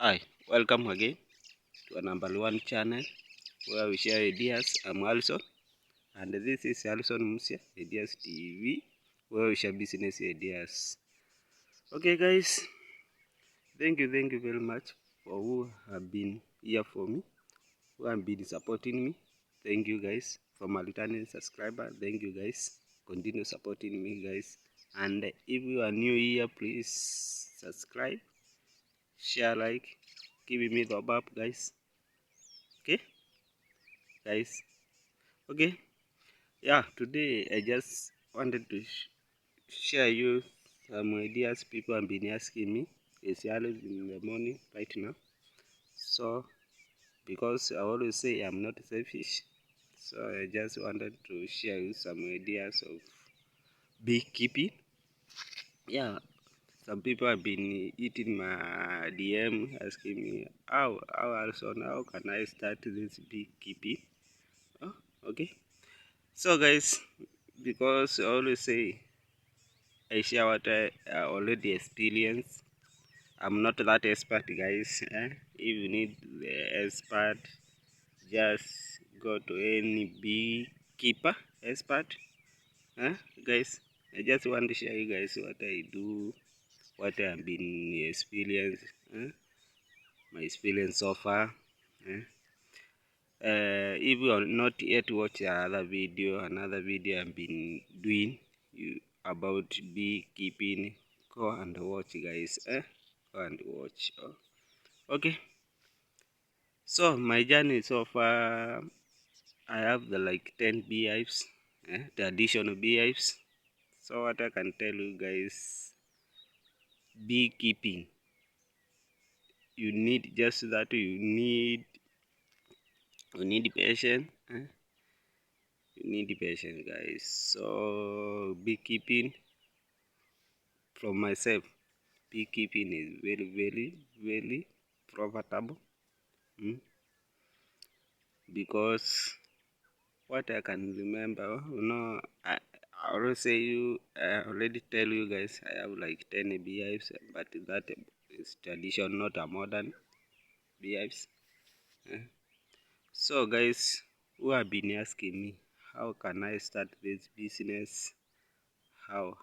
Hi, welcome again to our number one channel where we share ideas. I'm Alison, and this is Alison Musia Ideas TV, where we share business ideas. Okay, guys, thank you very much for who have been here for me, who have been supporting me. Thank you, guys, for my returning subscriber. Thank you, guys. Continue supporting me, guys. And if you are new here, please subscribe, share, like, give me the up, guys. Okay, guys. Okay, yeah, today I just wanted to share you some ideas people have been asking me. It's early in the morning right now, so because I always say I'm not selfish, so I just wanted to share you some ideas of beekeeping. Yeah, some people have been eating my DM asking me how also now can I start this beekeeping. Oh, okay, so guys, because I always say I share what I already experienced. I'm not that expert, guys. If you need the expert, just go to any beekeeper expert. Guys, I just want to share you guys what I do, what I have been experienced, my experience so far. If you are not yet watch another video I've been doing about beekeeping, go and watch, guys. Go and watch. Okay, so my journey so far, I have the like 10 beehives, the additional beehives. So what I can tell you guys, beekeeping, you need just that, you need patience. You need patience, guys. So beekeeping, from myself, beekeeping is very profitable, because what I can remember, I already say I already tell you guys I have like 10 beehives, but that is tradition, not a modern beehives. So guys, who have been asking me, how can I start this business? How?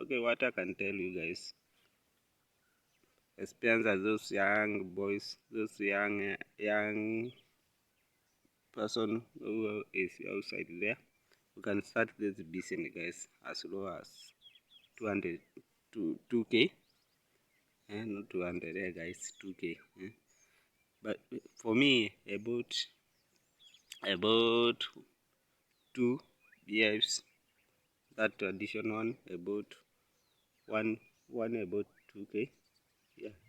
Okay, what I can tell you guys, experience as those young boys, those young person who is outside there, you can start this business, guys, as low as 200 to 2k, not 200, guys, 2k. But for me, about two beehives, that traditional one, about one about 2k.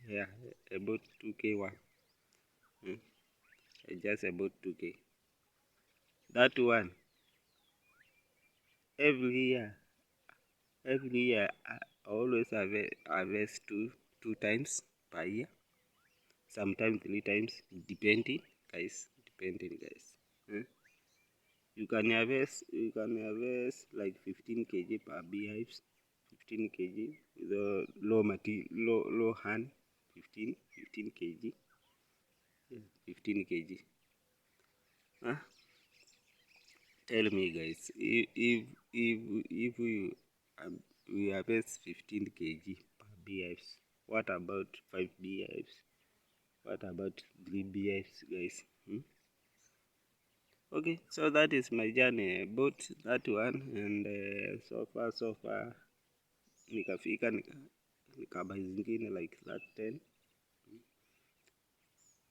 Yeah, about 2k one. Just about 2k. That one, every year, I always harvest two times per year, sometimes 3 times, depending, guys. Eh? You can harvest like 15 kg per beehives, 15 kg, the low hand, 15 kg, 15 kg. Huh? Tell me, guys, if we harvest 15 kg per beehives, what about 5 beehives? What about 3 beehives, guys? Okay, so that is my journey about that one, and so far nikafika nikabai zingine like that 10.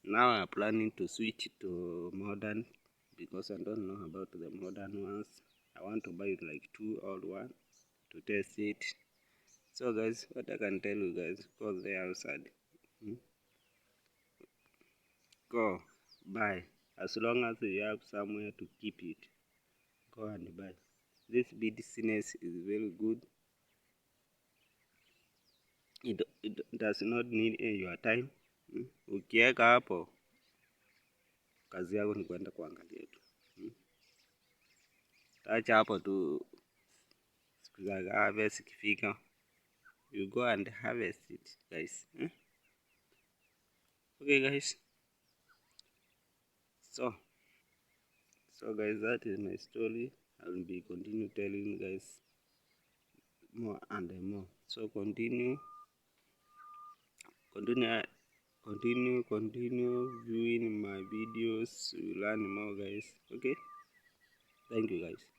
Now I'm planning to switch to modern, because I don't know about the modern ones. I want to buy like 2 old one to test it. So guys, what I can tell you guys, go there outside, go buy. As long as you have somewhere to keep it, go and buy. This business is very good. It does not need your time. Ukiweka hapo, kazi yako ni kwenda kuangalia tu. Acha hapo tu, siku za harvest ikifika, you go and harvest it, guys. Okay guys, so guys, that is my story. I'll be continue telling you guys more and more. So continue viewing my videos to learn more guys. Okay, thank you guys.